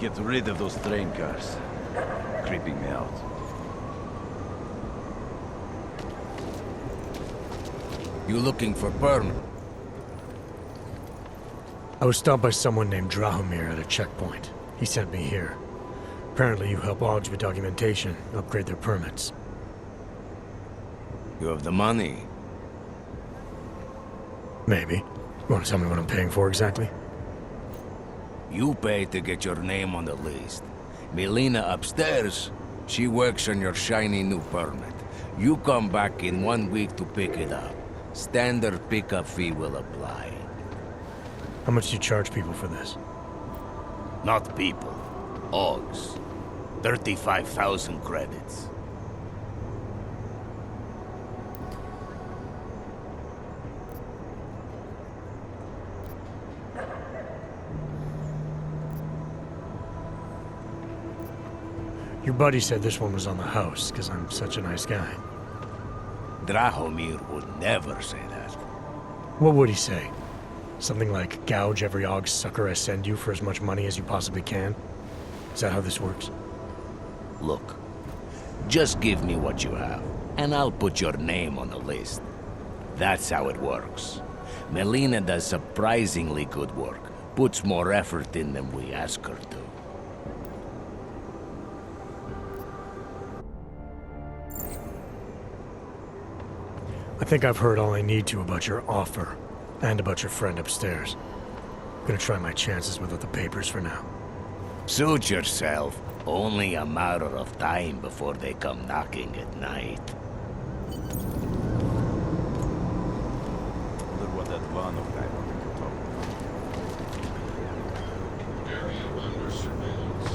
Get rid of those train cars. Creeping me out. You looking for Perm? I was stopped by someone named Drahomir at a checkpoint. He sent me here. Apparently you help Augs with documentation, upgrade their permits. You have the money. Maybe. You want to tell me what I'm paying for exactly? You pay to get your name on the list. Melina upstairs, she works on your shiny new permit. You come back in 1 week to pick it up. Standard pickup fee will apply. How much do you charge people for this? Not people. Augs. 35,000 credits. Your buddy said this one was on the house, because I'm such a nice guy. Drahomir would never say that. What would he say? Something like, gouge every Augs sucker I send you for as much money as you possibly can? Is that how this works? Look, just give me what you have, and I'll put your name on the list. That's how it works. Melina does surprisingly good work, puts more effort in than we ask her to. I think I've heard all I need to about your offer, and about your friend upstairs. I'm gonna try my chances without the papers for now. Suit yourself. Only a matter of time before they come knocking at night. Wonder what that Vano guy wanted to talk about. Area under surveillance.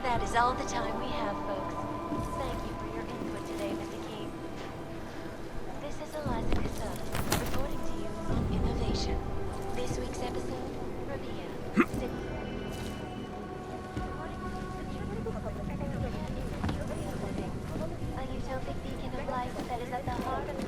That is all the time we have, folks. Thank you for your input today, Mr. King. This is Eliza Casella, reporting to you on innovation. This week's episode, Rabia. A utopic beacon of life that is at the heart of the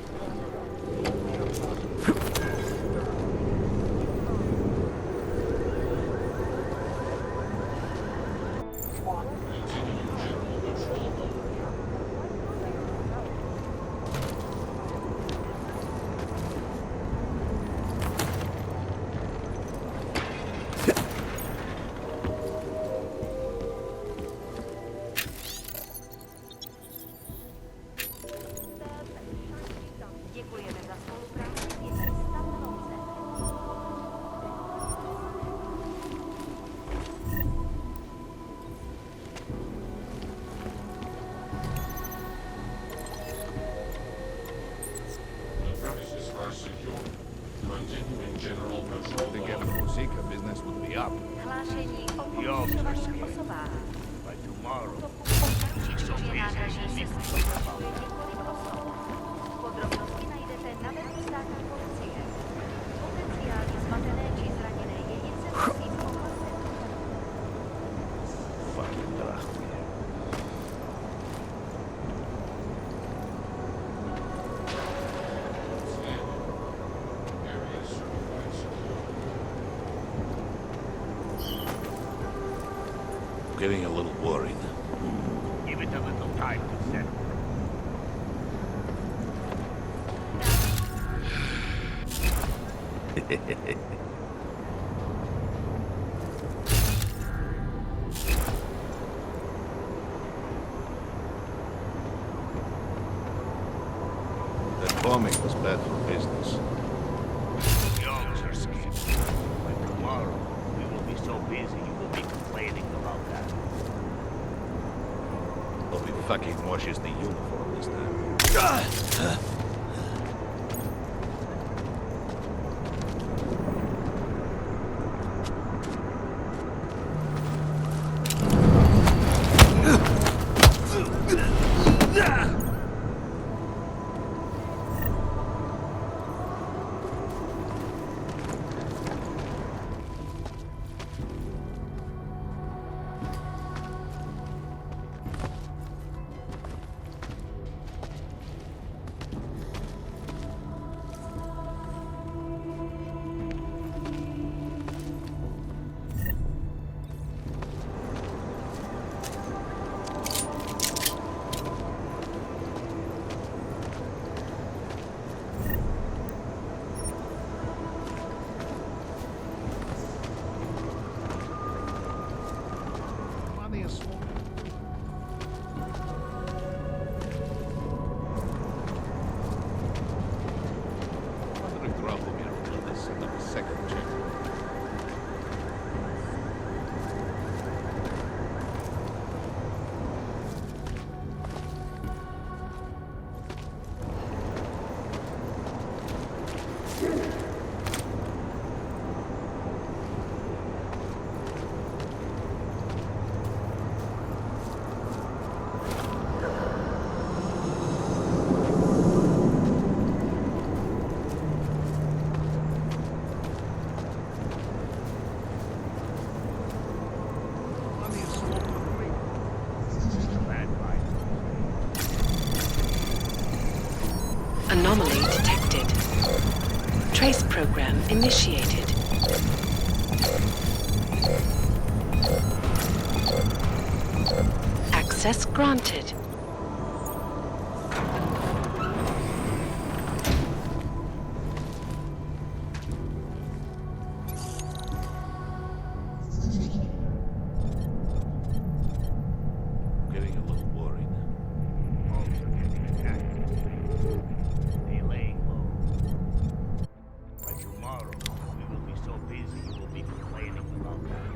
time to settle. That bombing was bad for business. Young, Sir. By tomorrow, we will be so busy you will be complaining about that. Hope he fucking washes the uniform this time. Anomaly detected. Trace program initiated. Access granted. Getting a little worried. Also getting attacked. They laying low. By tomorrow, we will be so busy you will be complaining about that.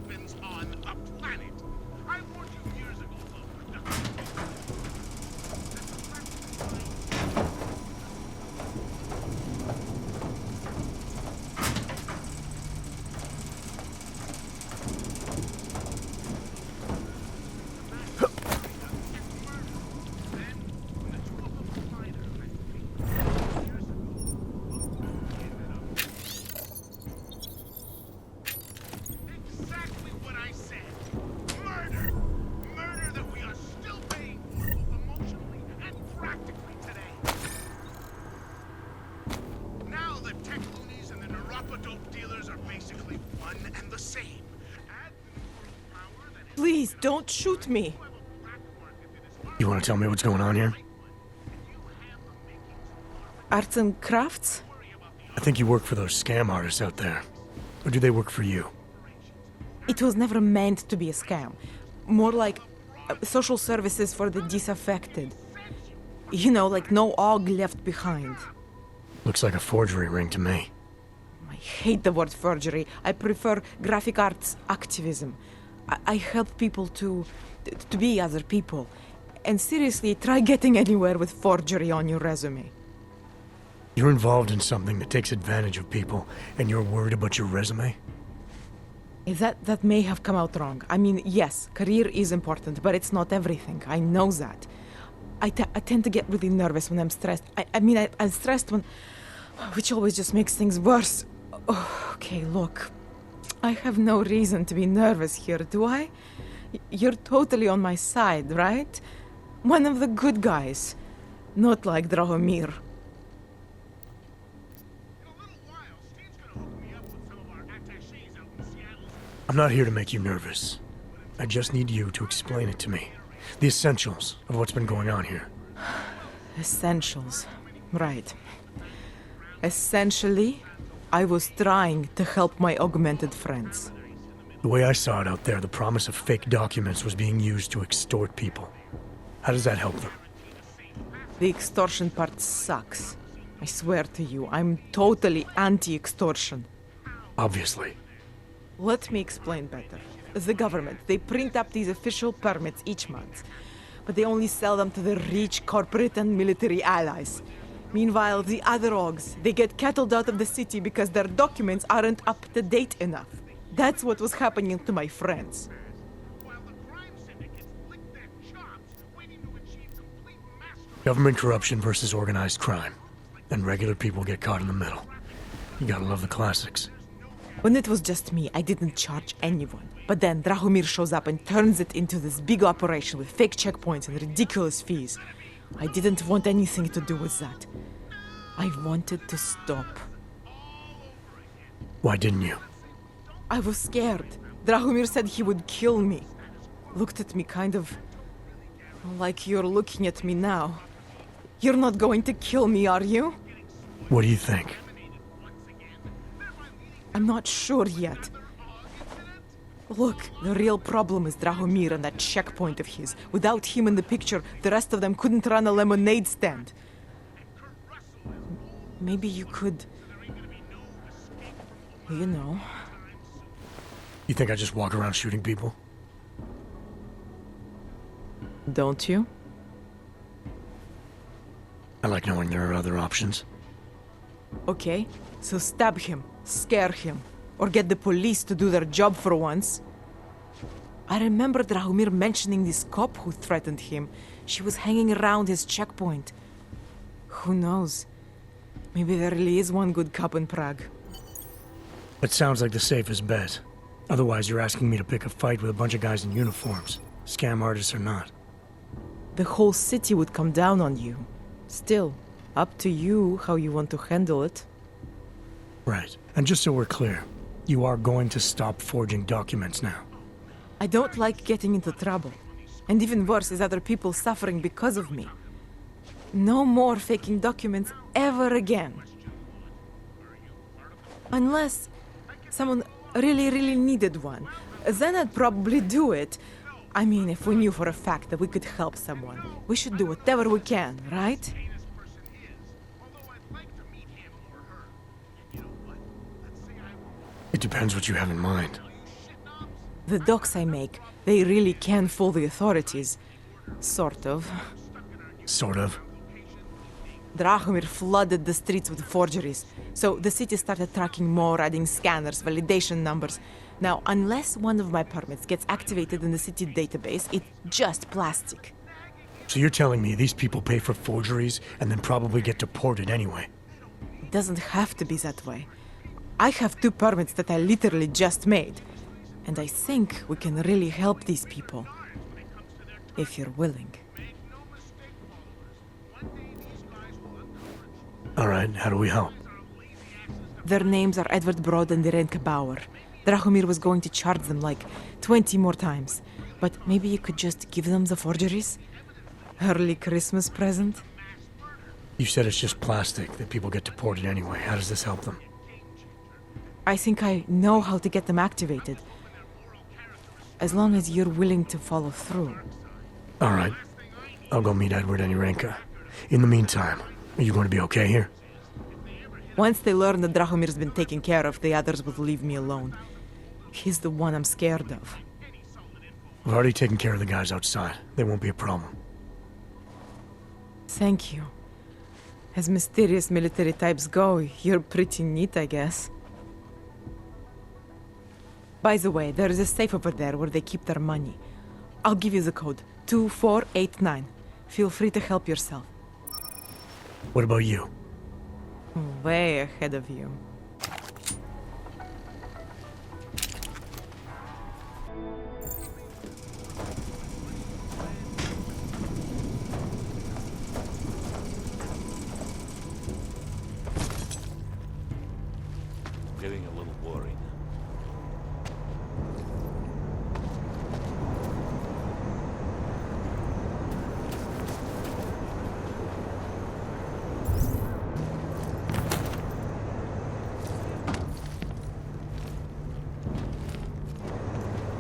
happens on a planet. I warned you years ago, exactly what I said. Murder! Murder that we are still paying for both emotionally and practically today. Now the tech loonies and the Narapa dope dealers are basically one and the same. Add new world power that is Please, don't shoot me. black market that is far You want to tell me what's going on here? Arts and crafts? I think you work for those scam artists out there. Or do they work for you? It was never meant to be a scam. More like social services for the disaffected. You know, like no og left behind. Looks like a forgery ring to me. I hate the word forgery. I prefer graphic arts activism. I help people to be other people. And seriously, try getting anywhere with forgery on your resume. You're involved in something that takes advantage of people, and you're worried about your resume? That may have come out wrong. I mean, yes, career is important, but it's not everything. I know that. I tend to get really nervous when I'm stressed. I'm stressed when... which always just makes things worse. Oh, okay, look. I have no reason to be nervous here, do I? You're totally on my side, right? One of the good guys. Not like Drahomir. I'm not here to make you nervous. I just need you to explain it to me. The essentials of what's been going on here. Essentials. Right. Essentially, I was trying to help my augmented friends. The way I saw it out there, the promise of fake documents was being used to extort people. How does that help them? The extortion part sucks. I swear to you, I'm totally anti-extortion. Obviously. Let me explain better. The government, they print up these official permits each month, but they only sell them to the rich corporate and military allies. Meanwhile, the other orgs, they get cattled out of the city because their documents aren't up to date enough. That's what was happening to my friends. while the crime syndicates lick their chops, waiting to achieve complete mastery. Government corruption versus organized crime. And regular people get caught in the middle. You gotta love the classics. When it was just me, I didn't charge anyone. But then Drahomir shows up and turns it into this big operation with fake checkpoints and ridiculous fees. I didn't want anything to do with that. I wanted to stop. Why didn't you? I was scared. Drahomir said he would kill me. Looked at me kind of like you're looking at me now. You're not going to kill me, are you? What do you think? I'm not sure yet. Look, the real problem is Drahomir and that checkpoint of his. Without him in the picture, the rest of them couldn't run a lemonade stand. Maybe you could... You know... You think I just walk around shooting people? Don't you? I like knowing there are other options. Okay, so stab him, scare him, or get the police to do their job for once. I remember Drahomir mentioning this cop who threatened him. She was hanging around his checkpoint. Who knows? Maybe there really is one good cop in Prague. That sounds like the safest bet. Otherwise, you're asking me to pick a fight with a bunch of guys in uniforms. Scam artists or not. The whole city would come down on you. Still, up to you how you want to handle it. Right. And just so we're clear, you are going to stop forging documents now. I don't like getting into trouble. And even worse is other people suffering because of me. No more faking documents ever again. Unless someone really needed one. Then I'd probably do it. I mean, if we knew for a fact that we could help someone. We should do whatever we can, right? It depends what you have in mind. The docs I make, they really can fool the authorities. Sort of. Sort of. Drahomir flooded the streets with forgeries, so the city started tracking more, adding scanners, validation numbers. Now, unless one of my permits gets activated in the city database, it's just plastic. So you're telling me these people pay for forgeries and then probably get deported anyway? It doesn't have to be that way. I have 2 permits that I literally just made. And I think we can really help these people. If you're willing. Alright, how do we help? Their names are Edward Broad and Irenka Bauer. Drahomir was going to charge them like 20 more times. But maybe you could just give them the forgeries? Early Christmas present? You said it's just plastic, that people get deported anyway. How does this help them? I think I know how to get them activated. As long as you're willing to follow through. Alright. I'll go meet Edward and Irenka. In the meantime, are you going to be okay here? Once they learn that Drahomir's been taken care of, the others will leave me alone. He's the one I'm scared of. I've already taken care of the guys outside. They won't be a problem. Thank you. As mysterious military types go, you're pretty neat, I guess. By the way, there is a safe over there where they keep their money. I'll give you the code. 2489. Feel free to help yourself. What about you? Way ahead of you. Getting a little worried.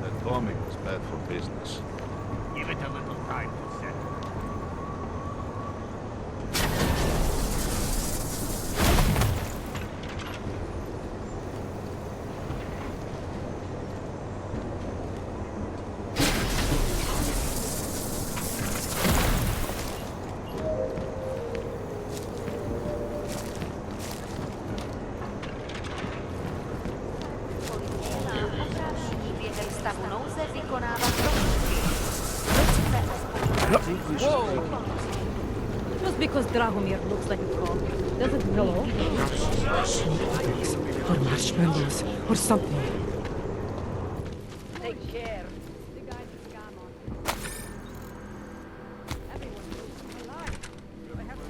That bombing was bad for business. Give it a little time to settle. Just because Drahomir looks like a cop doesn't hello. Or marshmallows, or something. Take care. The guy's a scam on. Everyone knows my life. I have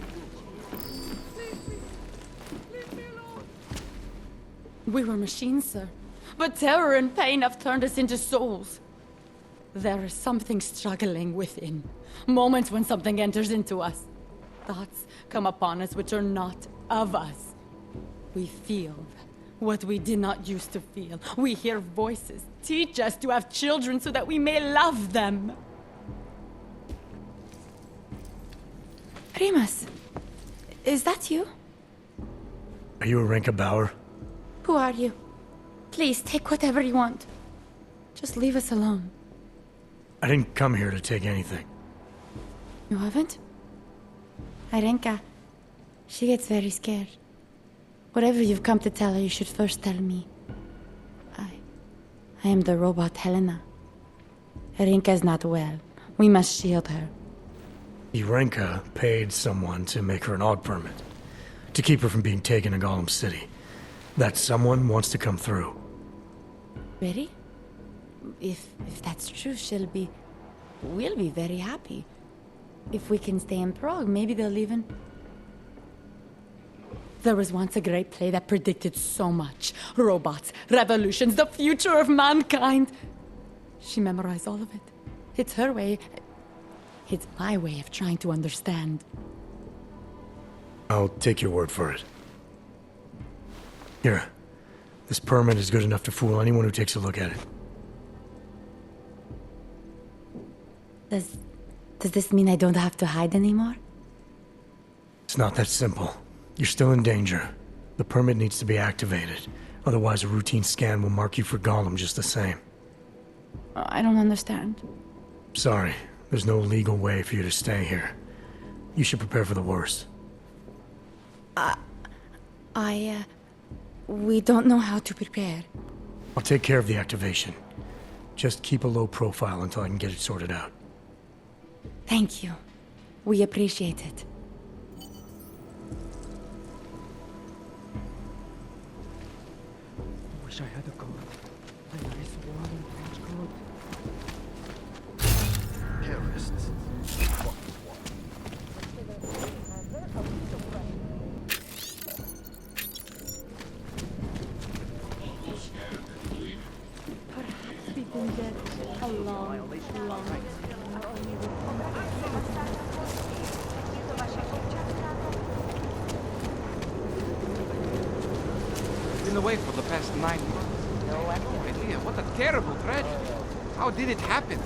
Leave me alone. We were machines, sir. But terror and pain have turned us into souls. There is something struggling within. Moments when something enters into us. Thoughts come upon us which are not of us. We feel what we did not used to feel. We hear voices teach us to have children so that we may love them. Remus, is that you? Are you Irenka Bauer? Who are you? Please, take whatever you want. Just leave us alone. I didn't come here to take anything. You haven't? Irenka, she gets very scared. Whatever you've come to tell her, you should first tell me. I am the robot Helena. Irenka is not well. We must shield her. Irenka paid someone to make her an AUG permit. To keep her from being taken to Gollum City. That someone wants to come through. Really? If that's true, we'll be very happy. If we can stay in Prague, maybe they'll even... There was once a great play that predicted so much. Robots, revolutions, the future of mankind. She memorized all of it. It's her way. It's my way of trying to understand. I'll take your word for it. Here. This permit is good enough to fool anyone who takes a look at it. Does this mean I don't have to hide anymore? It's not that simple. You're still in danger. The permit needs to be activated. Otherwise, a routine scan will mark you for Gollum just the same. I don't understand. Sorry, there's no legal way for you to stay here. You should prepare for the worst. We don't know how to prepare. I'll take care of the activation. Just keep a low profile until I can get it sorted out. Thank you. We appreciate it. Wish I had a coat. A nice warm trench coat. Terrorists. Perhaps we can get a long, Been away for the past 9 months. No idea. What a terrible tragedy. How did it happen?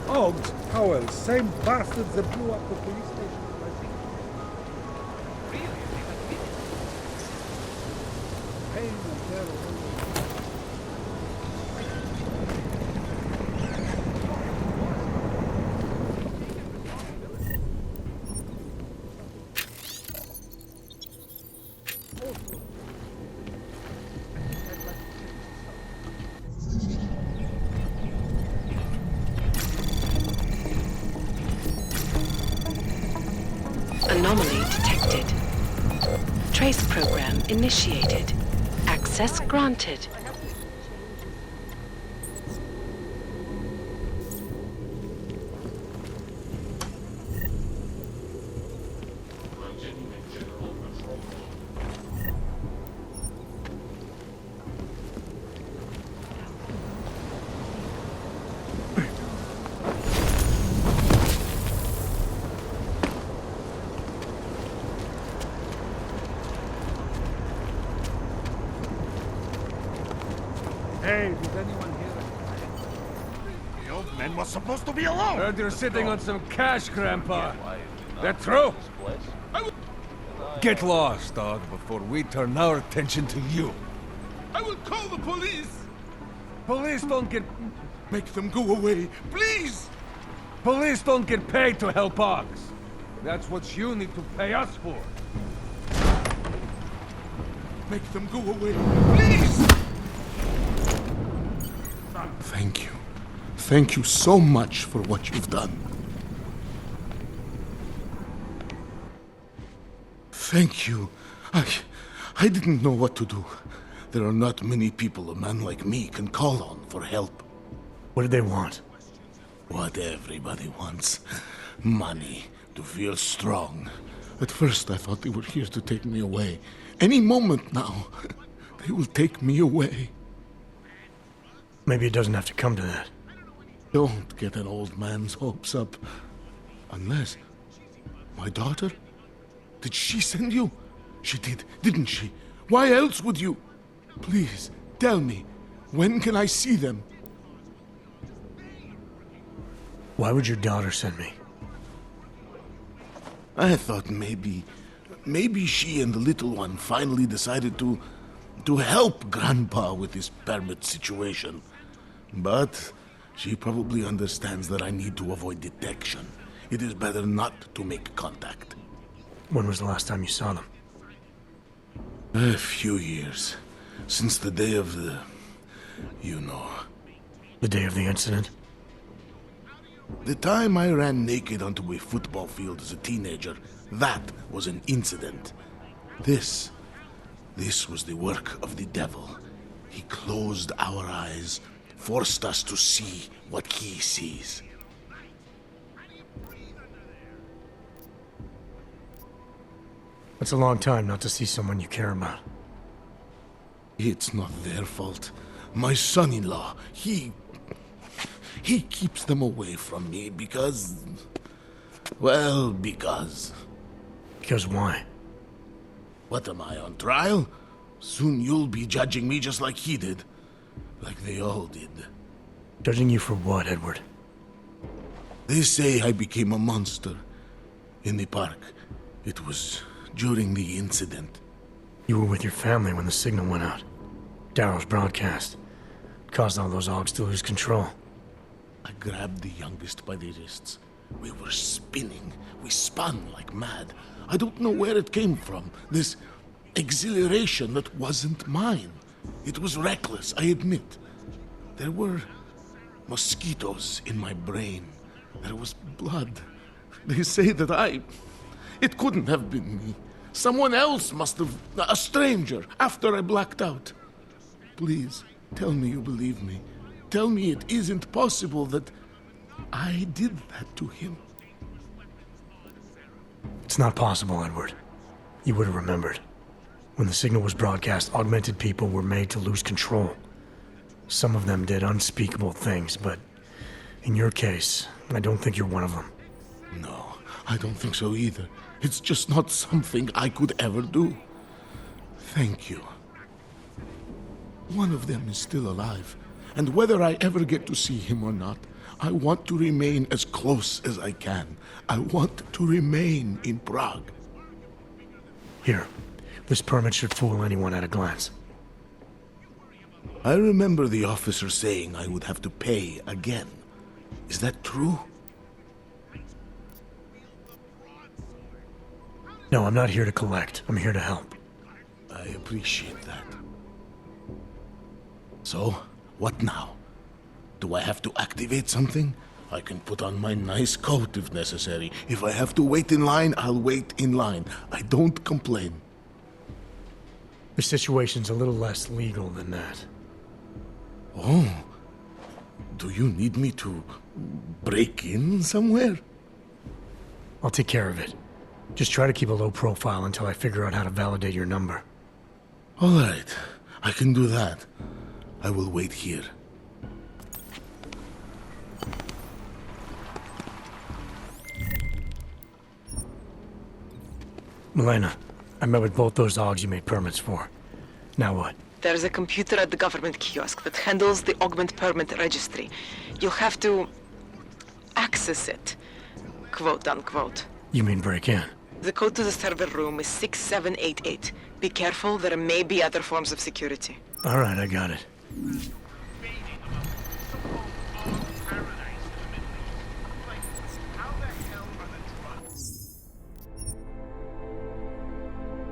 Oh, how else? Same bastards that blew up the police station. Really? Pain and terror. Anomaly detected. Trace program initiated. Access granted. Hey, did anyone hear it? The old man was supposed to be alone. Heard you're sitting on some cash, Grandpa. That true? Get lost, dog, before we turn our attention to you. I will call the police. Police don't get... Make them go away, please. Police don't get paid to help us. That's what you need to pay us for. Make them go away, please. Thank you. Thank you so much for what you've done. Thank you. I didn't know what to do. There are not many people a man like me can call on for help. What did they want? What everybody wants. Money. To feel strong. At first I thought they were here to take me away. Any moment now, they will take me away. Maybe it doesn't have to come to that. Don't get an old man's hopes up. Unless... My daughter? Did she send you? She did, didn't she? Why else would you? Please, tell me. When can I see them? Why would your daughter send me? I thought maybe she and the little one finally decided to help Grandpa with his permit situation. But she probably understands that I need to avoid detection. It is better not to make contact. When was the last time you saw them? A few years. Since the day of the... you know. The day of the incident? The time I ran naked onto a football field as a teenager, that was an incident. This was the work of the devil. He closed our eyes, forced us to see what he sees. That's a long time not to see someone you care about. It's not their fault. My son-in-law, he keeps them away from me because... well, because... Because why? What am I, on trial? Soon you'll be judging me just like he did. Like they all did. Judging you for what, Edward? They say I became a monster. In the park. It was during the incident. You were with your family when the signal went out. Darrow's broadcast. caused all those Augs to lose control? I grabbed the youngest by the wrists. We were spinning. We spun like mad. I don't know where it came from. This exhilaration that wasn't mine. It was reckless, I admit. There were mosquitoes in my brain. There was blood. They say that It couldn't have been me. Someone else must have... A stranger, after I blacked out. Please, tell me you believe me. Tell me it isn't possible that I did that to him. It's not possible, Edward. You would have remembered. When the signal was broadcast, augmented people were made to lose control. Some of them did unspeakable things, but in your case, I don't think you're one of them. No, I don't think so either. It's just not something I could ever do. Thank you. One of them is still alive, and whether I ever get to see him or not, I want to remain as close as I can. I want to remain in Prague. Here, this permit should fool anyone at a glance. I remember the officer saying I would have to pay again. Is that true? No, I'm not here to collect. I'm here to help. I appreciate that. So, what now? Do I have to activate something? I can put on my nice coat if necessary. If I have to wait in line, I'll wait in line. I don't complain. The situation's a little less legal than that. Oh. Do you need me to break in somewhere? I'll take care of it. Just try to keep a low profile until I figure out how to validate your number. All right. I can do that. I will wait here. Milena, I met with both those Augs you made permits for. Now what? There's a computer at the government kiosk that handles the augment permit registry. You'll have to access it, quote unquote. You mean break in? The code to the server room is 6788. Be careful, there may be other forms of security. All right, I got it.